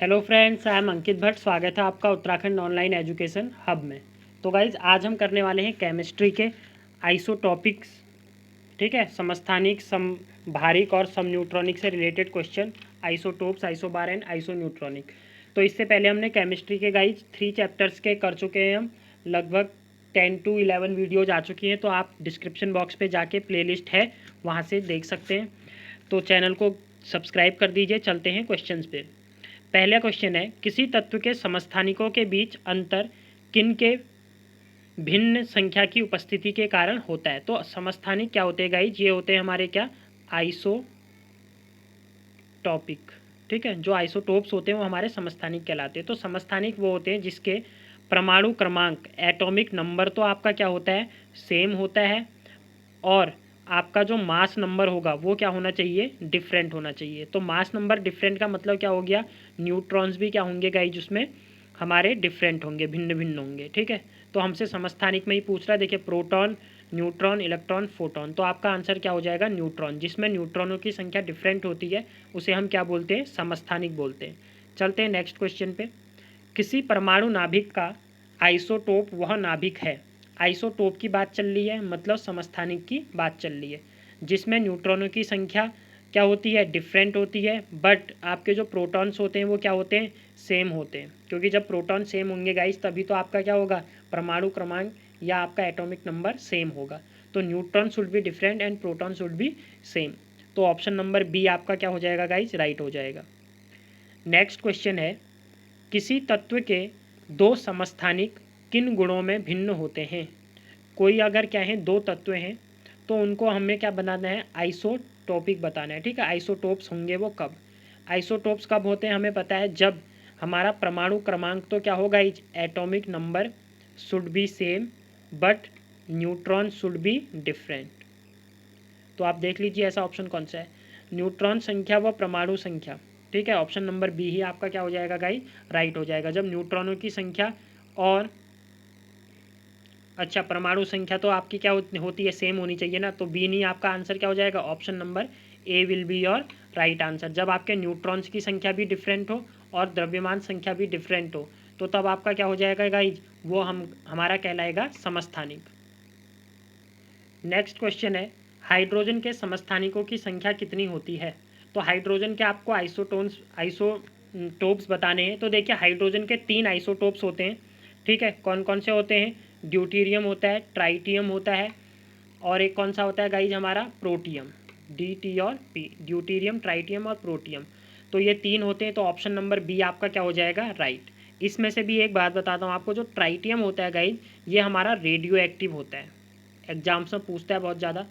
Hello friends, I am अंकित भट्ट। स्वागत है आपका उत्तराखंड ऑनलाइन एजुकेशन हब में। तो गाइज आज हम करने वाले हैं केमिस्ट्री के आइसोटॉपिक्स। ठीक है, समस्थानिक, समभारिक और समन्यूट्रॉनिक से related question, isotopes, isobar and isoneutronic. तो इससे पहले हमने केमिस्ट्री के गाइज 3 चैप्टर्स के कर चुके हैं हम। लगभग 10 to 11 वीडियोज आ चुकी हैं, तो आप डिस्क्रिप्शन बॉक्स पे जाके प्लेलिस्ट है वहाँ से देख सकते हैं। तो चैनल को सब्सक्राइब कर दीजिए। चलते हैं क्वेश्चंस पे। पहला क्वेश्चन है, किसी तत्व के समस्थानिकों के बीच अंतर किन के भिन्न संख्या की उपस्थिति के कारण होता है। तो समस्थानिक क्या होते हैं गाइज? ये होते हैं हमारे क्या, आइसोटॉपिक। ठीक है, जो आइसोटोप्स होते हैं वो हमारे समस्थानिक कहलाते हैं। तो समस्थानिक वो होते हैं जिसके परमाणु क्रमांक, एटॉमिक नंबर तो आपका क्या होता है, सेम होता है, और आपका जो मास नंबर होगा वो क्या होना चाहिए, डिफरेंट होना चाहिए। तो मास नंबर डिफरेंट का मतलब क्या हो गया, न्यूट्रॉन्स भी क्या होंगे गाइज, उसमें हमारे डिफरेंट होंगे, भिन्न भिन्न होंगे। ठीक है, तो हमसे समस्थानिक में ही पूछ रहा है। देखिए, प्रोटॉन, न्यूट्रॉन, इलेक्ट्रॉन, फोटॉन। तो आपका आंसर क्या हो जाएगा, न्यूट्रॉन। जिसमें न्यूट्रॉनों की संख्या डिफरेंट होती है उसे हम क्या बोलते हैं, समस्थानिक बोलते हैं। चलते हैं नेक्स्ट क्वेश्चन पे। किसी परमाणु नाभिक का आइसोटोप वह नाभिक है। आइसोटोप की बात चल रही है, मतलब समस्थानिक की बात चल रही है, जिसमें न्यूट्रॉनों की संख्या क्या होती है, डिफरेंट होती है, बट आपके जो प्रोटॉन्स होते हैं वो क्या होते हैं, सेम होते हैं। क्योंकि जब प्रोटॉन सेम होंगे गाइस, तभी तो आपका क्या होगा, परमाणु क्रमांक या आपका एटॉमिक नंबर सेम होगा। तो neutron should be different and proton should be same. तो ऑप्शन नंबर बी आपका क्या हो जाएगा गाइस, राइट हो जाएगा। नेक्स्ट क्वेश्चन है, किसी तत्व के दो समस्थानिक किन गुणों में भिन्न होते हैं। कोई अगर क्या है, दो तत्व हैं तो उनको हमें क्या बनाना है, आइसोटॉपिक बताना है। ठीक है, आइसोटोप्स होंगे वो कब, आइसोटोप्स कब होते हैं हमें पता है, जब हमारा परमाणु क्रमांक तो क्या होगा, atomic number should be same but neutron should be different. तो आप देख लीजिए ऐसा ऑप्शन कौन सा है, न्यूट्रॉन संख्या व परमाणु संख्या। ठीक है, ऑप्शन नंबर बी ही आपका क्या हो जाएगा गाइस, राइट हो जाएगा। जब न्यूट्रॉनों की संख्या और अच्छा परमाणु संख्या तो आपकी क्या होती है, सेम होनी चाहिए ना, तो बी नहीं, आपका आंसर क्या हो जाएगा, option number A will be your right answer. जब आपके न्यूट्रॉन्स की संख्या भी डिफरेंट हो और द्रव्यमान संख्या भी डिफरेंट हो, तो तब आपका क्या हो जाएगा गाइज, वो हमारा कहलाएगा समस्थानिक। नेक्स्ट क्वेश्चन है, हाइड्रोजन के समस्थानिकों की संख्या कितनी होती है। तो हाइड्रोजन के आपको आइसोटोप्स बताने हैं। तो देखिए, हाइड्रोजन के 3 आइसोटोप्स होते हैं। ठीक है, कौन कौन से होते हैं, ड्यूटीरियम होता है, ट्राइटियम होता है, और एक कौन सा होता है गाइज हमारा, प्रोटियम। डी टी और पी, ड्यूटीरियम, ट्राइटियम और प्रोटियम। तो ये 3 होते हैं, तो ऑप्शन नंबर बी आपका क्या हो जाएगा, राइट। इसमें से भी एक बात बताता हूँ आपको, जो ट्राइटियम होता है गाइज, ये हमारा रेडियो एक्टिव होता है, एग्जाम्स में पूछता है बहुत ज़्यादा।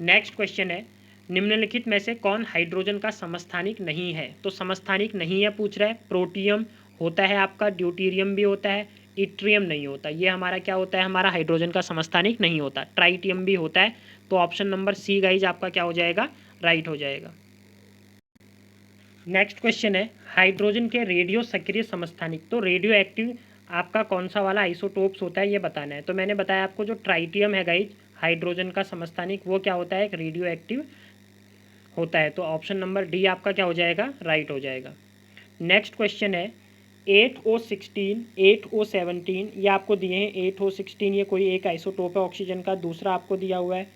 नेक्स्ट क्वेश्चन है, निम्नलिखित में से कौन हाइड्रोजन का समस्थानिक नहीं है। तो समस्थानिक नहीं है पूछ रहा है, प्रोटियम होता है आपका, ड्यूटीरियम भी होता है, इट्रियम नहीं होता। ये हमारा क्या होता है, हमारा हाइड्रोजन का समस्थानिक नहीं होता। ट्राइटियम भी होता है। तो ऑप्शन नंबर सी गाइज आपका क्या हो जाएगा, राइट हो जाएगा। नेक्स्ट क्वेश्चन है, हाइड्रोजन के रेडियो सक्रिय समस्थानिक। तो रेडियो एक्टिव आपका कौन सा वाला आइसोटोप्स होता है ये बताना है। तो मैंने बताया आपको, जो ट्राइटियम है गाइज हाइड्रोजन का समस्थानिक, वो क्या होता है, एक रेडियो एक्टिव होता है। तो ऑप्शन नंबर डी आपका क्या हो जाएगा, राइट हो जाएगा। नेक्स्ट क्वेश्चन है, 8O16, 8O17 ये आपको दिए हैं। 8O16 ये कोई एक आइसोटोप है ऑक्सीजन का, दूसरा आपको दिया हुआ है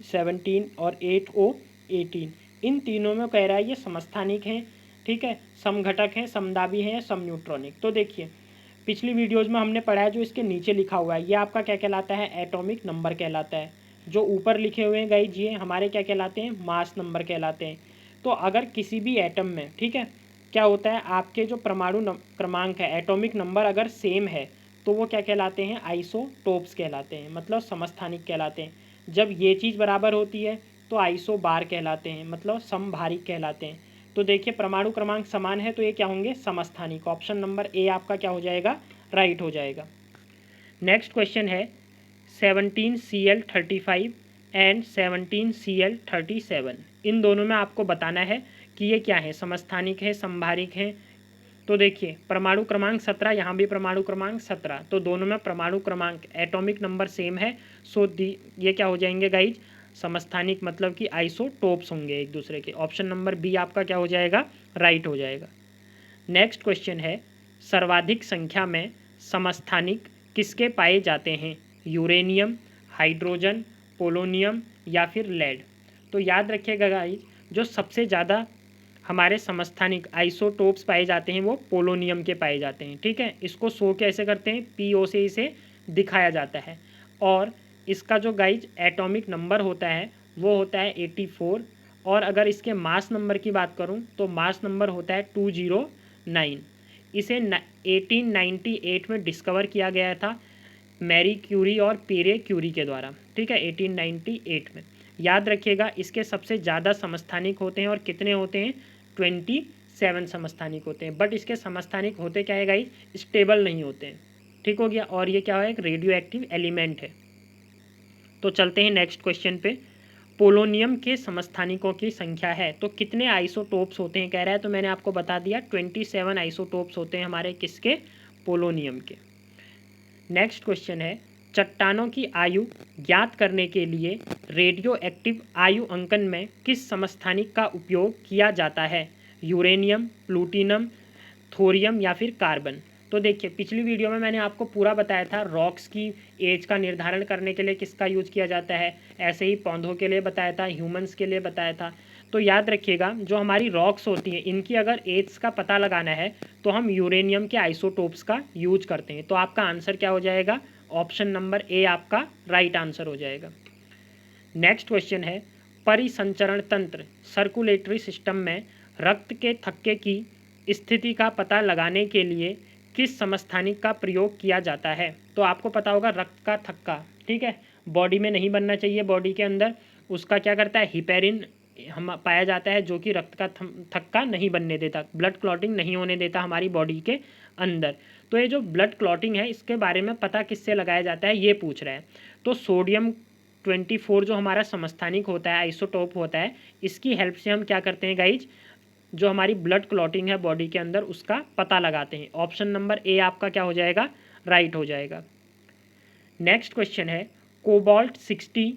17 और 8O18। इन तीनों में कह रहा है ये समस्थानिक हैं। ठीक है, समघटक हैं, समदाबी हैं, समन्यूट्रॉनिक। तो देखिए, पिछली वीडियोज़ में हमने पढ़ा है, जो इसके नीचे लिखा हुआ है ये आपका क्या कहलाता है, एटॉमिक नंबर कहलाता है। जो ऊपर लिखे हुए हैं गाइज ये हमारे क्या कहलाते हैं, मास नंबर कहलाते हैं। तो अगर किसी भी एटम में, ठीक है, क्या होता है, आपके जो परमाणु क्रमांक है, एटॉमिक नंबर अगर सेम है, तो वो क्या कहलाते हैं, आइसोटोप्स कहलाते हैं, मतलब समस्थानिक कहलाते हैं। जब ये चीज़ बराबर होती है तो आइसोबार कहलाते हैं, मतलब समभारिक कहलाते हैं। तो देखिए, परमाणु क्रमांक समान है तो ये क्या होंगे, समस्थानिक। ऑप्शन नंबर ए आपका क्या हो जाएगा, राइट हो जाएगा। नेक्स्ट क्वेश्चन है, 17Cl35 एंड 17Cl37, इन दोनों में आपको बताना है कि ये क्या है, समस्थानिक है, समभारिक है। तो देखिए, परमाणु क्रमांक 17, यहाँ भी परमाणु क्रमांक 17, तो दोनों में परमाणु क्रमांक एटॉमिक नंबर सेम है। सो ये क्या हो जाएंगे गाइज, समस्थानिक, मतलब कि आइसोटोप्स होंगे एक दूसरे के। ऑप्शन नंबर बी आपका क्या हो जाएगा, राइट हो जाएगा। नेक्स्ट क्वेश्चन है, सर्वाधिक संख्या में समस्थानिक किसके पाए जाते हैं? यूरेनियम, हाइड्रोजन, पोलोनियम या फिर लेड। तो याद रखिएगा गाइस, जो सबसे ज़्यादा हमारे समस्थानिक आइसोटोप्स पाए जाते हैं वो पोलोनियम के पाए जाते हैं। ठीक है, इसको शो कैसे करते हैं? PO से इसे दिखाया जाता है। और इसका जो गाइज एटॉमिक नंबर होता है वो होता है 84। और अगर इसके मास नंबर की बात करूं तो मास नंबर होता है 209। इसे 1898 में डिस्कवर किया गया था मैरी क्यूरी और पीरे क्यूरी के द्वारा। ठीक है, 1898 में। याद रखिएगा, इसके सबसे ज़्यादा समस्थानिक होते हैं और कितने होते हैं? 27 समस्थानिक होते हैं। बट इसके समस्थानिक होते क्या है गाइज? स्टेबल नहीं होते हैं। ठीक हो गया। और ये क्या है? एक रेडियो एक्टिव एलिमेंट है। तो चलते हैं नेक्स्ट क्वेश्चन पे। पोलोनियम के समस्थानिकों की संख्या है, तो कितने आइसोटोप्स होते हैं कह रहा है? तो मैंने आपको बता दिया 27 आइसोटोप्स होते हैं हमारे किसके? पोलोनियम के। नेक्स्ट क्वेश्चन है, चट्टानों की आयु ज्ञात करने के लिए रेडियो एक्टिव आयु अंकन में किस समस्थानिक का उपयोग किया जाता है? यूरेनियम, प्लूटिनम, थोरियम या फिर कार्बन। तो देखिए, पिछली वीडियो में मैंने आपको पूरा बताया था रॉक्स की एज का निर्धारण करने के लिए किसका यूज किया जाता है। ऐसे ही पौधों के लिए बताया था, ह्यूमंस के लिए बताया था। तो याद रखिएगा, जो हमारी रॉक्स होती हैं इनकी अगर एज का पता लगाना है तो हम यूरेनियम के आइसोटोप्स का यूज करते हैं। तो आपका आंसर क्या हो जाएगा? ऑप्शन नंबर ए आपका राइट आंसर हो जाएगा। नेक्स्ट क्वेश्चन है, परिसंचरण तंत्र सर्कुलेटरी सिस्टम में रक्त के थक्के की स्थिति का पता लगाने के लिए किस समस्थानिक का प्रयोग किया जाता है? तो आपको पता होगा रक्त का थक्का, ठीक है, बॉडी में नहीं बनना चाहिए, बॉडी के अंदर उसका क्या करता है? हिपेरिन हम पाया जाता है जो कि रक्त का थक्का नहीं बनने देता, ब्लड क्लॉटिंग नहीं होने देता हमारी बॉडी के अंदर। तो ये जो ब्लड क्लॉटिंग है इसके बारे में पता किससे लगाया जाता है ये पूछ रहा है। तो सोडियम 24 जो हमारा समस्थानिक होता है, आइसोटोप होता है, इसकी हेल्प से हम क्या करते हैं गाइज? जो हमारी ब्लड क्लॉटिंग है बॉडी के अंदर उसका पता लगाते हैं। ऑप्शन नंबर ए आपका क्या हो जाएगा? राइट हो जाएगा। नेक्स्ट क्वेश्चन है, कोबाल्ट 60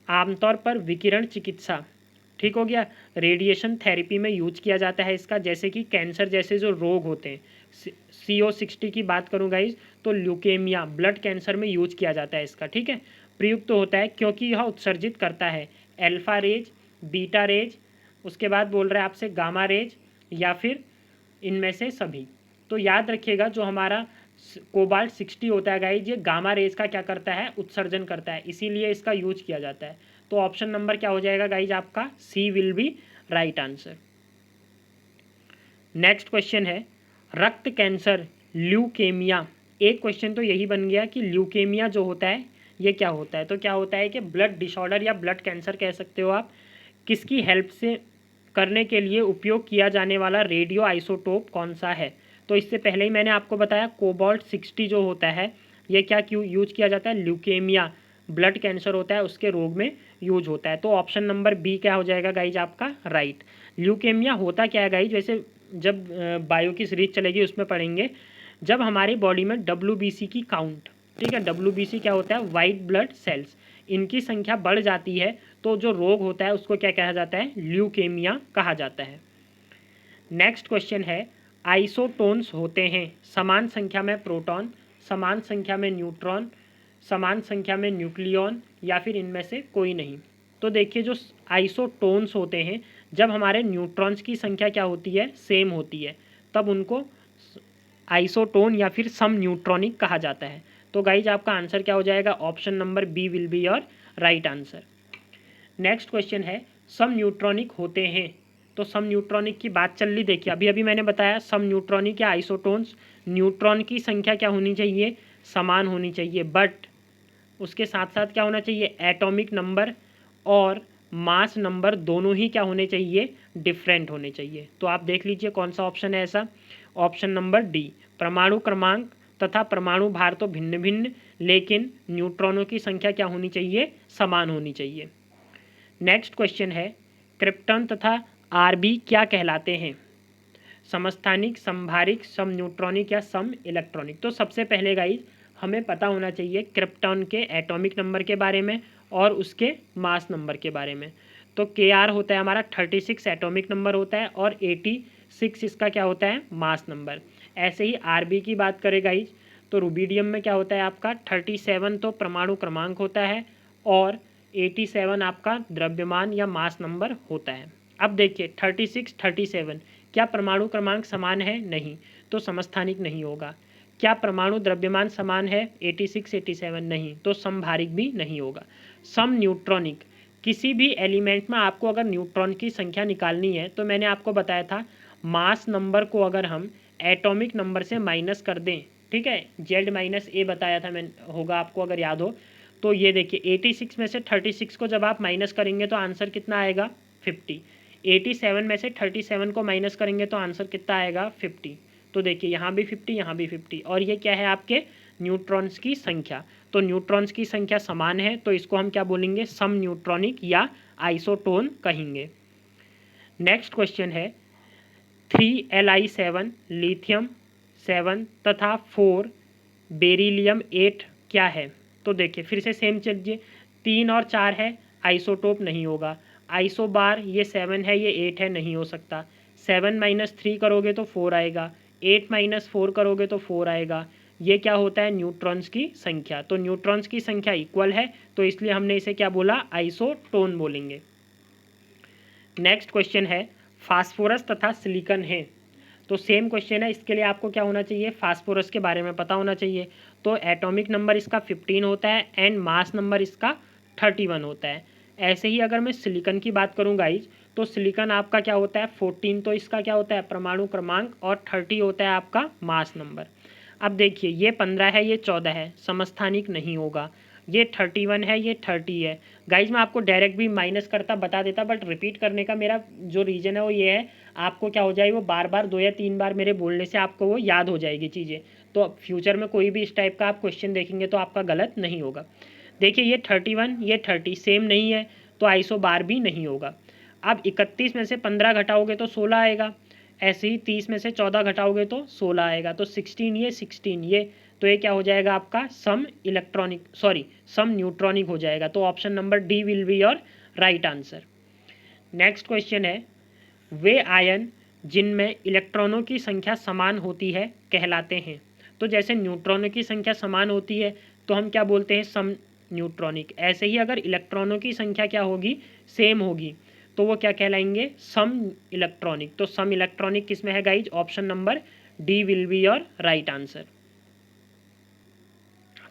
आमतौर पर विकिरण चिकित्सा, ठीक हो गया, रेडिएशन थेरेपी में यूज किया जाता है इसका, जैसे कि कैंसर जैसे जो रोग होते हैं। CO60 की बात करूँ गाइज तो ल्यूकेमिया, ब्लड कैंसर में यूज किया जाता है इसका। ठीक है, प्रयुक्त तो होता है क्योंकि यह उत्सर्जित करता है एल्फा रेज, बीटा रेज, उसके बाद बोल रहे हैं आपसे गामा रेज या फिर इनमें से सभी। तो याद रखिएगा, जो हमारा कोबाल्ट 60 होता है गाइज, ये गामा रेज का क्या करता है? उत्सर्जन करता है, इसीलिए इसका यूज किया जाता है। तो ऑप्शन नंबर क्या हो जाएगा गाइज आपका? C will be right answer. Next question है, रक्त कैंसर ल्यूकेमिया। एक क्वेश्चन तो यही बन गया कि ल्यूकेमिया जो होता है ये क्या होता है? तो क्या होता है कि ब्लड डिसऑर्डर या ब्लड कैंसर कह सकते हो आप, किसकी हेल्प से करने के लिए उपयोग किया जाने वाला रेडियो आइसोटोप कौन सा है? तो इससे पहले ही मैंने आपको बताया कोबाल्ट 60 जो होता है ये क्या क्यों यूज किया जाता है? ल्यूकेमिया, ब्लड कैंसर होता है उसके रोग में यूज होता है। तो ऑप्शन नंबर बी क्या हो जाएगा गाइज आपका? राइट। ल्यूकेमिया होता क्या है गाइज? वैसे जब बायो की सीरीज चलेगी उसमें पढ़ेंगे, जब हमारी बॉडी में WBC की काउंट, ठीक है, WBC क्या होता है? वाइट ब्लड सेल्स, इनकी संख्या बढ़ जाती है तो जो रोग होता है उसको क्या कहा जाता है? ल्यूकेमिया कहा जाता है। नेक्स्ट क्वेश्चन है, आइसोटोन्स होते हैं समान संख्या में प्रोटॉन, समान संख्या में न्यूट्रॉन, समान संख्या में न्यूक्लियॉन या फिर इनमें से कोई नहीं। तो देखिए, जो आइसोटोन्स होते हैं जब हमारे न्यूट्रॉन्स की संख्या क्या होती है? सेम होती है, तब उनको आइसोटोन या फिर सम न्यूट्रॉनिक कहा जाता है। तो गाइज आपका आंसर क्या हो जाएगा? Option number B will be your right answer. Next question है, सम न्यूट्रॉनिक होते हैं, तो सम न्यूट्रॉनिक की बात चल रही, देखिए अभी अभी मैंने बताया सम न्यूट्रॉनिक या आइसोटोन्स, न्यूट्रॉन की संख्या क्या होनी चाहिए? समान होनी चाहिए, बट उसके साथ साथ क्या होना चाहिए? एटॉमिक नंबर और मास नंबर दोनों ही क्या होने चाहिए? डिफरेंट होने चाहिए। तो आप देख लीजिए कौन सा ऑप्शन है ऐसा। ऑप्शन नंबर डी, परमाणु क्रमांक तथा परमाणु भार तो भिन्न भिन्न, लेकिन न्यूट्रॉनों की संख्या क्या होनी चाहिए? समान होनी चाहिए। नेक्स्ट क्वेश्चन है, क्रिप्टॉन तथा आरबी क्या कहलाते हैं? समस्थानिक, संभारिक, सम न्यूट्रॉनिक या सम इलेक्ट्रॉनिक। तो सबसे पहले गाइज हमें पता होना चाहिए क्रिप्टॉन के एटॉमिक नंबर के बारे में और उसके मास नंबर के बारे में। तो Kr होता है हमारा 36 एटॉमिक नंबर होता है और 80 6 इसका क्या होता है, मास नंबर। ऐसे ही Rb की बात करें गाइज, तो रुबिडियम में क्या होता है आपका 37 तो परमाणु क्रमांक होता है और 87 आपका द्रव्यमान या मास नंबर होता है। अब देखिए 36 37 क्या परमाणु क्रमांक समान है, नहीं, तो समस्थानिक नहीं होगा। क्या परमाणु द्रव्यमान समान है 86 87, नहीं, तो समभारिक भी नहीं होगा। सम न्यूट्रॉनिक, किसी भी एलिमेंट में आपको अगर न्यूट्रॉन की संख्या निकालनी है तो मैंने आपको बताया था मास नंबर को अगर हम एटॉमिक नंबर से माइनस कर दें, ठीक है, Z-A बताया था मैं, होगा आपको अगर याद हो, तो ये देखिए 86 में से 36 को जब आप माइनस करेंगे तो आंसर कितना आएगा 50। 87 में से 37 को माइनस करेंगे तो आंसर कितना आएगा 50। तो देखिए यहाँ भी 50 यहाँ भी 50, और ये क्या है आपके न्यूट्रॉन्स की संख्या। तो न्यूट्रॉन्स की संख्या समान है तो इसको हम क्या बोलेंगे, सम न्यूट्रॉनिक या आइसोटोन कहेंगे। नेक्स्ट क्वेश्चन है 3Li7 लिथियम 7 तथा 4 बेरिलियम 8 क्या है। तो देखिए फिर से सेम चीज़, 3 और 4 है, आइसोटोप नहीं होगा। आइसो बार ये 7 है, ये 8 है, नहीं हो सकता। 7 - 3 करोगे तो 4 आएगा, 8 - 4 करोगे तो 4 आएगा। ये क्या होता है, न्यूट्रॉन्स की संख्या। तो न्यूट्रॉन्स की संख्या इक्वल है तो इसलिए हमने इसे क्या बोला, आइसोटोन बोलेंगे। नेक्स्ट क्वेश्चन है फास्फोरस तथा सिलिकॉन है। तो सेम क्वेश्चन है, इसके लिए आपको क्या होना चाहिए, फास्फोरस के बारे में पता होना चाहिए। तो एटॉमिक नंबर इसका 15 होता है एंड मास नंबर इसका 31 होता है। ऐसे ही अगर मैं सिलिकॉन की बात करूँ गाइज, तो सिलिकॉन आपका क्या होता है 14, तो इसका क्या होता है परमाणु क्रमांक, और 30 होता है आपका मास नंबर। अब देखिए ये 15 है, ये 14 है, समस्थानिक नहीं होगा। ये 31 है, ये 30 है। गाइज मैं आपको डायरेक्ट भी माइनस करता बता देता, बट रिपीट करने का मेरा जो रीज़न है वो ये है, आपको क्या हो जाए, वो बार बार 2 या 3 बार मेरे बोलने से आपको वो याद हो जाएगी चीज़ें। तो फ्यूचर में कोई भी इस टाइप का आप क्वेश्चन देखेंगे तो आपका गलत नहीं होगा। देखिए ये 31 ये 30 सेम नहीं है तो आइसो बार भी नहीं होगा। अब 31 में से 15 घटाओगे तो 16 आएगा। ऐसे ही 30 में से 14 घटाओगे तो 16 आएगा। तो 16 ये 16 ये, तो ये क्या हो जाएगा आपका सम इलेक्ट्रॉनिक, सॉरी सम न्यूट्रॉनिक हो जाएगा। तो option number D will be your right answer. Next question है वे आयन जिनमें इलेक्ट्रॉनों की संख्या समान होती है कहलाते हैं। तो जैसे न्यूट्रॉनों की संख्या समान होती है तो हम क्या बोलते हैं, सम न्यूट्रॉनिक। ऐसे ही अगर इलेक्ट्रॉनों की संख्या क्या होगी, सेम होगी, तो वो क्या कहलाएंगे, सम इलेक्ट्रॉनिक। तो सम इलेक्ट्रॉनिक किस में है guys, option number D will be your right answer.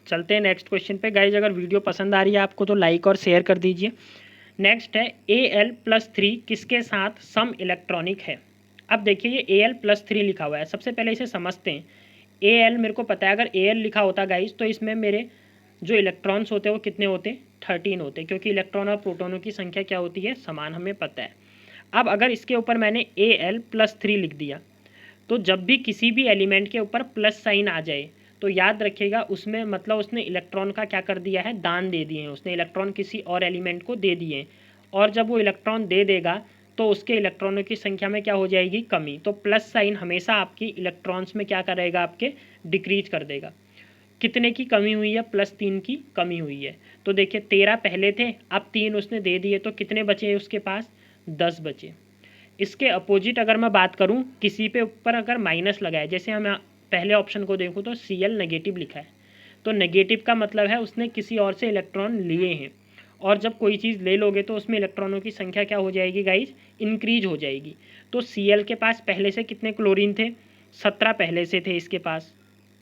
चलते हैं नेक्स्ट क्वेश्चन पे। गाइज अगर वीडियो पसंद आ रही है आपको तो लाइक और शेयर कर दीजिए। नेक्स्ट है Al+3 किसके साथ सम इलेक्ट्रॉनिक है। अब देखिए ये Al+3 लिखा हुआ है, सबसे पहले इसे समझते हैं। Al मेरे को पता है, अगर Al लिखा होता गाइज तो इसमें मेरे जो इलेक्ट्रॉन्स होते हैं वो कितने होते, 13 होते, क्योंकि इलेक्ट्रॉन और प्रोटोनों की संख्या क्या होती है, समान, हमें पता है। अब अगर इसके ऊपर मैंने Al+3 लिख दिया तो जब भी किसी भी एलिमेंट के ऊपर प्लस साइन आ जाए तो याद रखिएगा उसमें मतलब उसने इलेक्ट्रॉन का क्या कर दिया है, दान दे दिए हैं, उसने इलेक्ट्रॉन किसी और एलिमेंट को दे दिए हैं। और जब वो इलेक्ट्रॉन दे देगा तो उसके इलेक्ट्रॉनों की संख्या में क्या हो जाएगी, कमी। तो प्लस साइन हमेशा आपकी इलेक्ट्रॉन्स में क्या करेगा, आपके डिक्रीज कर देगा। कितने की कमी हुई है, +3 की कमी हुई है। तो देखिए 13 पहले थे, अब 3 उसने दे दिए, तो कितने बचे उसके पास, 10 बचे। इसके अपोजिट अगर मैं बात करूं, किसी पे ऊपर अगर माइनस लगाए, जैसे हम पहले ऑप्शन को देखूं तो Cl नेगेटिव लिखा है, तो नेगेटिव का मतलब है उसने किसी और से इलेक्ट्रॉन लिए हैं। और जब कोई चीज़ ले लोगे तो उसमें इलेक्ट्रॉनों की संख्या क्या हो जाएगी गाइज, इंक्रीज हो जाएगी। तो Cl के पास पहले से कितने क्लोरीन थे, 17 पहले से थे इसके पास,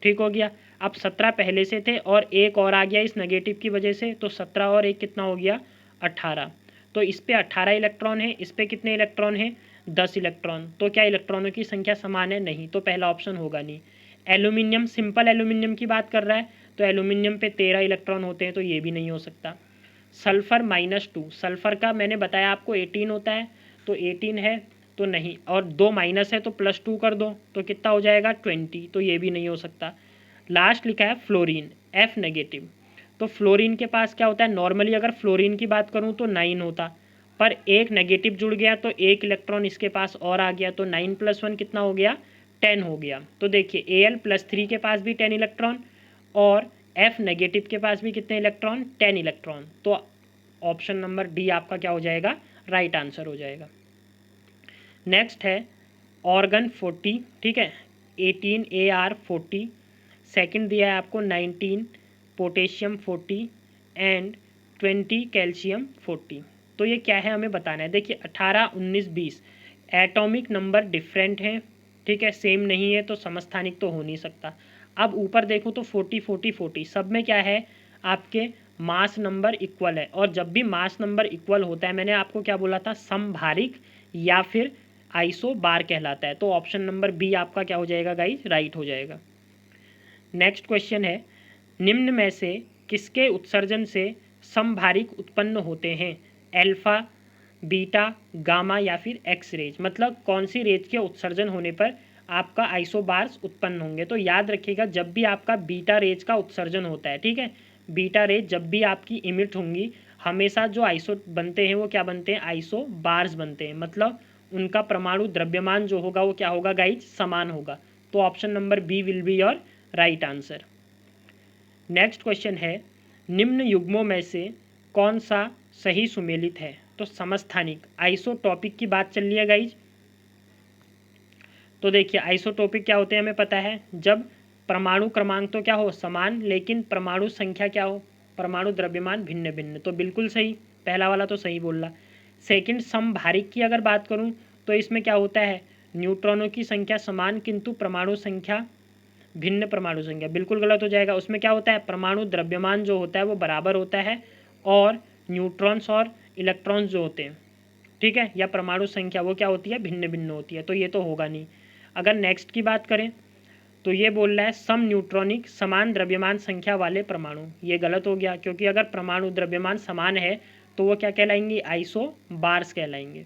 ठीक हो गया। अब 17 पहले से थे और एक और आ गया इस नेगेटिव की वजह से, तो 17 और एक कितना हो गया, 18। तो इस पे 18 इलेक्ट्रॉन है, इस पे कितने इलेक्ट्रॉन है, 10 इलेक्ट्रॉन। तो क्या इलेक्ट्रॉनों की संख्या समान है, नहीं, तो पहला ऑप्शन होगा नहीं। एल्यूमिनियम, सिंपल एल्यूमिनियम की बात कर रहा है तो एल्यूमिनियम पे 13 इलेक्ट्रॉन होते हैं, तो ये भी नहीं हो सकता। सल्फर -2, सल्फर का मैंने बताया आपको 18 होता है, तो 18 है तो नहीं, और 2 माइनस है तो +2 कर दो तो कितना हो जाएगा 20, तो ये भी नहीं हो सकता। लास्ट लिखा है फ्लोरीन, F नेगेटिव। तो फ्लोरीन के पास क्या होता है, नॉर्मली अगर फ्लोरीन की बात करूँ तो 9 होता, पर एक नेगेटिव जुड़ गया तो एक इलेक्ट्रॉन इसके पास और आ गया, तो 9 + 1 कितना हो गया, 10 हो गया। तो देखिए Al+3 के पास भी 10 इलेक्ट्रॉन और F नेगेटिव के पास भी कितने इलेक्ट्रॉन, 10 इलेक्ट्रॉन। तो ऑप्शन नंबर डी आपका क्या हो जाएगा, राइट आंसर हो जाएगा। नेक्स्ट है ऑर्गन 40, ठीक है, 18 AR 40, सेकंड दिया है आपको 19 पोटेशियम 40 एंड 20 कैल्शियम 40। तो ये क्या है हमें बताना है। देखिए 18, 19, 20 एटॉमिक नंबर डिफरेंट हैं, ठीक है, सेम नहीं है, तो समस्थानिक तो हो नहीं सकता। अब ऊपर देखो तो 40 40 40 सब में क्या है, आपके मास नंबर इक्वल है, और जब भी मास नंबर इक्वल होता है, मैंने आपको क्या बोला था, समभारिक या फिर आइसो बार कहलाता है। तो ऑप्शन नंबर बी आपका क्या हो जाएगा गाइज, राइट हो जाएगा। नेक्स्ट क्वेश्चन है, निम्न में से किसके उत्सर्जन से समभारिक उत्पन्न होते हैं, एल्फा, बीटा, गामा या फिर एक्स रेज। मतलब कौन सी रेज के उत्सर्जन होने पर आपका आइसोबार्स उत्पन्न होंगे। तो याद रखिएगा, जब भी आपका बीटा रेज का उत्सर्जन होता है, ठीक है, बीटा रेज जब भी आपकी इमिट होंगी, हमेशा जो आइसो बनते हैं वो क्या बनते हैं, आइसो बार्स बनते हैं। मतलब उनका परमाणु द्रव्यमान जो होगा वो क्या होगा गाइज, समान होगा। तो option number B will be your right answer. Next question है, निम्न युग्मों में से कौन सा सही सुमेलित है। तो समस्थानिक आइसोटॉपिक की बात चल रही है गाइज। तो देखिए आइसोटॉपिक क्या होते हैं हमें पता है, जब परमाणु क्रमांक तो क्या हो, समान, लेकिन परमाणु संख्या क्या हो, परमाणु द्रव्यमान भिन्न भिन्न। तो बिल्कुल सही, पहला वाला तो सही बोल रहा। सेकंड समभारिक की अगर बात करूं तो इसमें क्या होता है, न्यूट्रॉनों की संख्या समान किंतु परमाणु संख्या भिन्न, परमाणु संख्या बिल्कुल गलत हो जाएगा। उसमें क्या होता है, परमाणु द्रव्यमान जो होता है वो बराबर होता है, और न्यूट्रॉन्स और इलेक्ट्रॉन्स जो होते हैं, ठीक है, या परमाणु संख्या वो क्या होती है, भिन्न भिन्न होती है। तो ये तो होगा नहीं। अगर नेक्स्ट की बात करें तो ये बोल रहा है सम न्यूट्रॉनिक समान द्रव्यमान संख्या वाले परमाणु। ये गलत हो गया, क्योंकि अगर परमाणु द्रव्यमान समान है तो वो क्या कहलाएंगे, आइसो बार्स कहलाएंगे।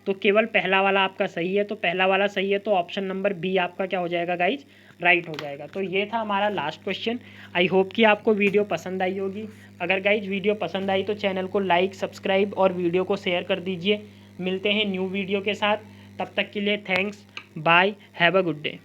तो केवल पहला वाला आपका सही है, तो पहला वाला सही है, तो ऑप्शन नंबर बी आपका क्या हो जाएगा गाइज, राइट हो जाएगा। तो ये था हमारा लास्ट क्वेश्चन। आई होप कि आपको वीडियो पसंद आई होगी। अगर गाइज वीडियो पसंद आई तो चैनल को लाइक, सब्सक्राइब और वीडियो को शेयर कर दीजिए। मिलते हैं न्यू वीडियो के साथ, तब तक के लिए thanks, bye, have a good day.